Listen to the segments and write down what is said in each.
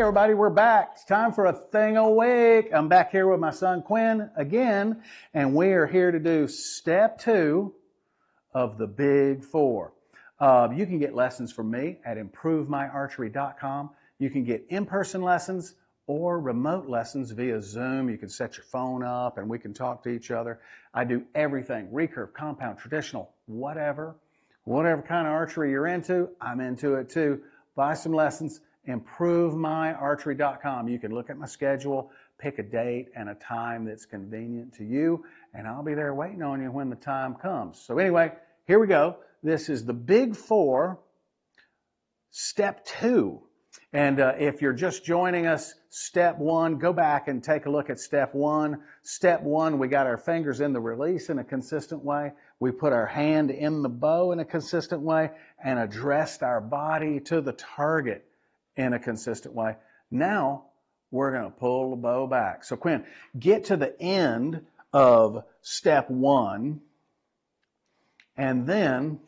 everybody, we're back. It's time for a thing a week. I'm back here with my son Quinn again, and we are here to do step 2 of the Big 4. You can get lessons from me at improvemyarchery.com. You can get in-person lessons or remote lessons via Zoom. You can set your phone up and we can talk to each other. I do everything, recurve, compound, traditional, whatever kind of archery you're into, I'm into it too. Buy some lessons, improvemyarchery.com. You can look at my schedule, pick a date and a time that's convenient to you, and I'll be there waiting on you when the time comes. So anyway, here we go. This is the Big 4, step 2. And if you're just joining us, step 1, go back and take a look at step 1. Step 1, we got our fingers in the release in a consistent way. We put our hand in the bow in a consistent way and addressed our body to the target in a consistent way. Now, we're going to pull the bow back. So Quinn, get to the end of step 1, and then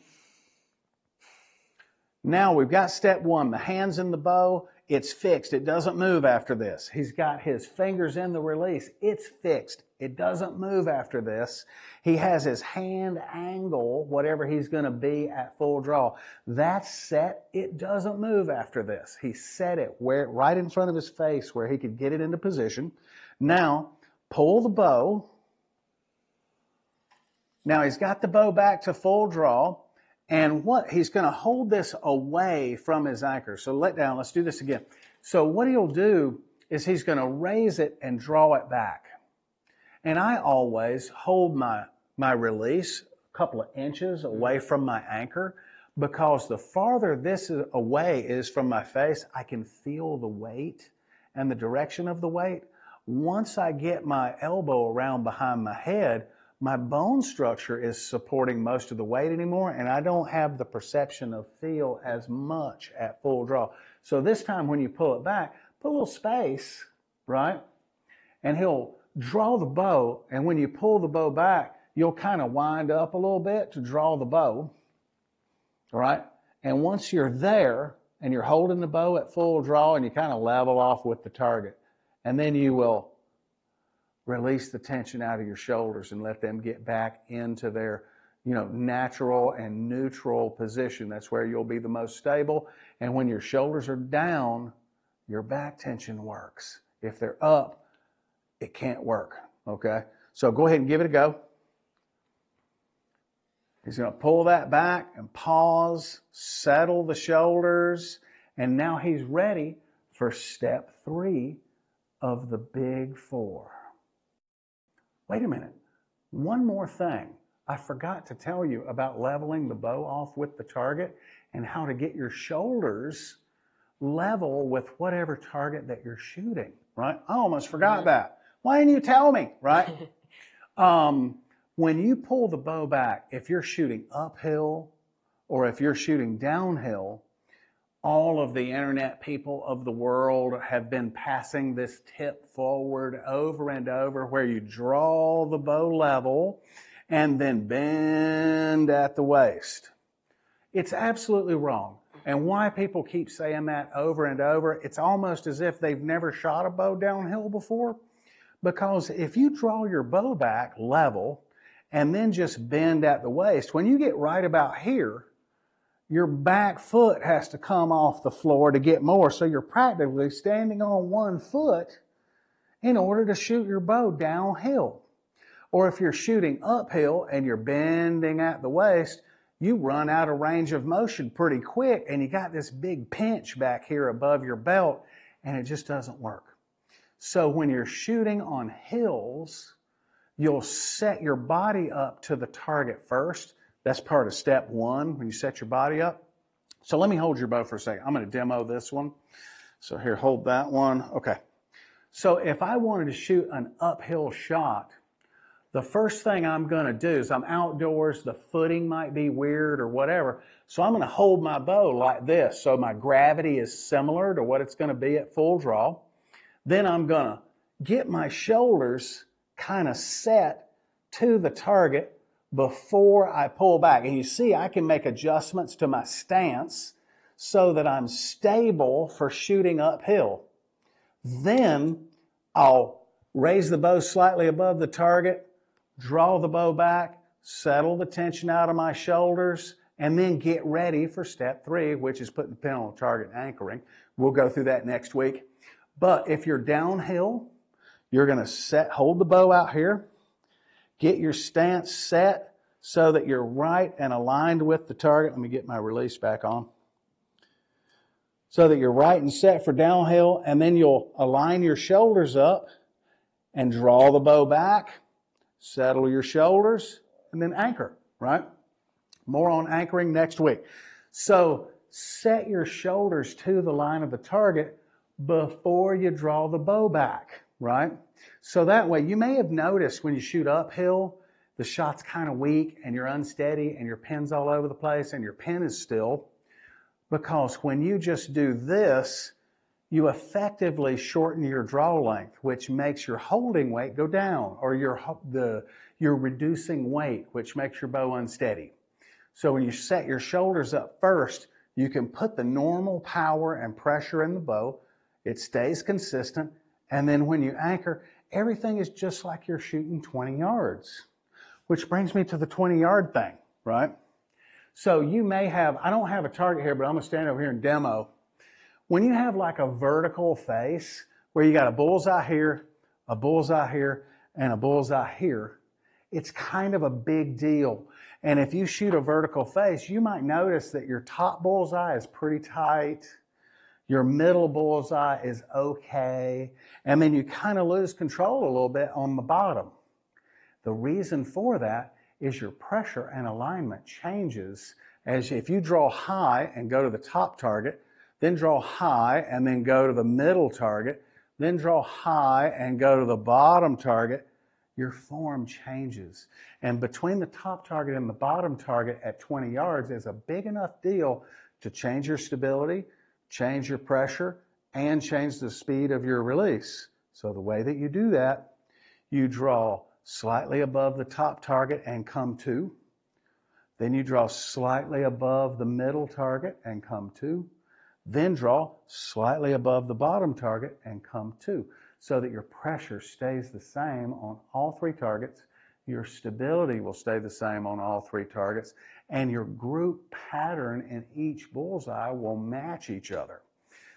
now we've got step 1, the hand's in the bow, it's fixed, it doesn't move after this. He's got his fingers in the release, it's fixed, it doesn't move after this. He has his hand angle, whatever he's going to be at full draw. That's set, it doesn't move after this. He set it right in front of his face where he could get it into position. Now, pull the bow. Now he's got the bow back to full draw. And he's going to hold this away from his anchor. So let's do this again. So what he'll do is he's going to raise it and draw it back. And I always hold my release a couple of inches away from my anchor, because the farther this away is from my face, I can feel the weight and the direction of the weight. Once I get my elbow around behind my head, my bone structure is supporting most of the weight anymore, and I don't have the perception of feel as much at full draw. So this time when you pull it back, put a little space, right? And he'll draw the bow, and when you pull the bow back, you'll kind of wind up a little bit to draw the bow, all right? And once you're there, and you're holding the bow at full draw, and you kind of level off with the target, and then you will release the tension out of your shoulders and let them get back into their, natural and neutral position. That's where you'll be the most stable. And when your shoulders are down, your back tension works. If they're up, it can't work, okay? So go ahead and give it a go. He's going to pull that back and pause, settle the shoulders, and now he's ready for step 3 of the Big 4. Wait a minute, one more thing. I forgot to tell you about leveling the bow off with the target and how to get your shoulders level with whatever target that you're shooting, right? I almost forgot that. Why didn't you tell me, right? When you pull the bow back, if you're shooting uphill or if you're shooting downhill, all of the internet people of the world have been passing this tip forward over and over, where you draw the bow level and then bend at the waist. It's absolutely wrong. And why people keep saying that over and over, it's almost as if they've never shot a bow downhill before. Because if you draw your bow back level and then just bend at the waist, when you get right about here, your back foot has to come off the floor to get more. So you're practically standing on one foot in order to shoot your bow downhill. Or if you're shooting uphill and you're bending at the waist, you run out of range of motion pretty quick, and you got this big pinch back here above your belt, and it just doesn't work. So when you're shooting on hills, you'll set your body up to the target first. That's part of step 1, when you set your body up. So let me hold your bow for a second. I'm going to demo this one. So here, hold that one. Okay. So if I wanted to shoot an uphill shot, the first thing I'm going to do is, I'm outdoors, the footing might be weird or whatever, so I'm going to hold my bow like this so my gravity is similar to what it's going to be at full draw. Then I'm going to get my shoulders kind of set to the target before I pull back. And you see, I can make adjustments to my stance so that I'm stable for shooting uphill. Then I'll raise the bow slightly above the target, draw the bow back, settle the tension out of my shoulders, and then get ready for step 3, which is putting the pin on the target and anchoring. We'll go through that next week. But if you're downhill, you're going to hold the bow out here, get your stance set so that you're right and aligned with the target. Let me get my release back on. So that you're right and set for downhill, and then you'll align your shoulders up and draw the bow back, settle your shoulders, and then anchor, right? More on anchoring next week. So set your shoulders to the line of the target before you draw the bow back, right? So that way, you may have noticed when you shoot uphill, the shot's kind of weak and you're unsteady and your pin's all over the place and your pin is still, because when you just do this, you effectively shorten your draw length, which makes your holding weight go down, or you're reducing weight, which makes your bow unsteady. So when you set your shoulders up first, you can put the normal power and pressure in the bow. It stays consistent. And then when you anchor, everything is just like you're shooting 20 yards, which brings me to the 20-yard thing, right? So you may have, I don't have a target here, but I'm going to stand over here and demo. When you have like a vertical face where you got a bullseye here, a bullseye here, and a bullseye here, it's kind of a big deal. And if you shoot a vertical face, you might notice that your top bullseye is pretty tight, your middle bullseye is okay, and then you kind of lose control a little bit on the bottom. The reason for that is your pressure and alignment changes as if you draw high and go to the top target, then draw high and then go to the middle target, then draw high and go to the bottom target, your form changes. And between the top target and the bottom target at 20 yards is a big enough deal to change your stability, change your pressure, and change the speed of your release. So the way that you do that, you draw slightly above the top target and come to. Then you draw slightly above the middle target and come to. Then draw slightly above the bottom target and come to, so that your pressure stays the same on all 3 targets, your stability will stay the same on all 3 targets, and your group pattern in each bullseye will match each other.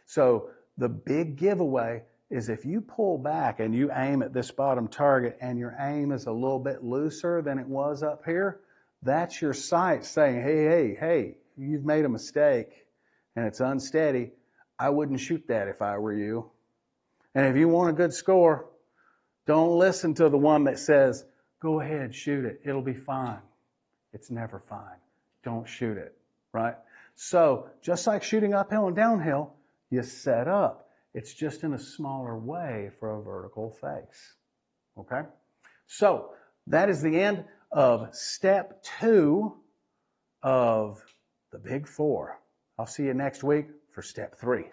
So the big giveaway is if you pull back and you aim at this bottom target and your aim is a little bit looser than it was up here, that's your sight saying, hey, you've made a mistake and it's unsteady. I wouldn't shoot that if I were you. And if you want a good score, don't listen to the one that says, go ahead, shoot it. It'll be fine. It's never fine. Don't shoot it, right? So just like shooting uphill and downhill, you set up. It's just in a smaller way for a vertical face, okay? So that is the end of step 2 of the Big 4. I'll see you next week for step 3.